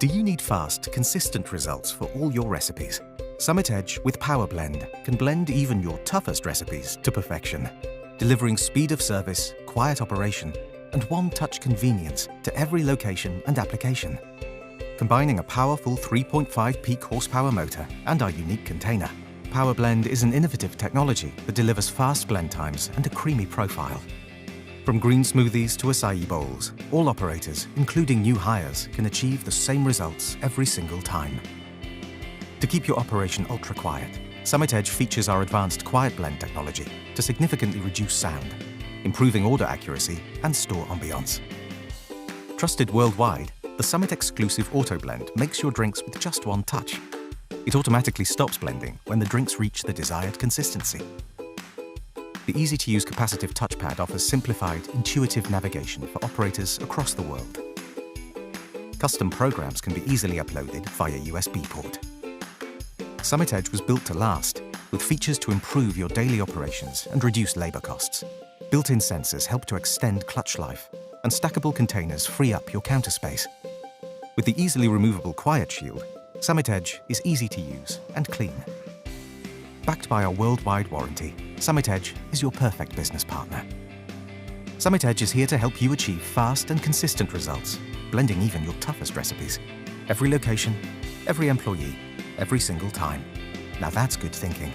Do you need fast, consistent results for all your recipes? Summit Edge with QuietBlend can blend even your toughest recipes to perfection, delivering speed of service, quiet operation, and one-touch convenience to every location and application. Combining a powerful 3.5 peak horsepower motor and our unique container, QuietBlend is an innovative technology that delivers fast blend times and a creamy profile. From green smoothies to acai bowls, all operators, including new hires, can achieve the same results every single time. To keep your operation ultra-quiet, Summit Edge features our advanced QuietBlend technology to significantly reduce sound, improving order accuracy and store ambiance. Trusted worldwide, the Summit exclusive Auto Blend makes your drinks with just one touch. It automatically stops blending when the drinks reach the desired consistency. The easy-to-use capacitive touchpad offers simplified, intuitive navigation for operators across the world. Custom programs can be easily uploaded via USB port. Summit Edge was built to last, with features to improve your daily operations and reduce labor costs. Built-in sensors help to extend clutch life, and stackable containers free up your counter space. With the easily removable Quiet Shield, Summit Edge is easy to use and clean. Backed by our worldwide warranty, Summit Edge is your perfect business partner. Summit Edge is here to help you achieve fast and consistent results, blending even your toughest recipes. Every location, every employee, every single time. Now that's good thinking.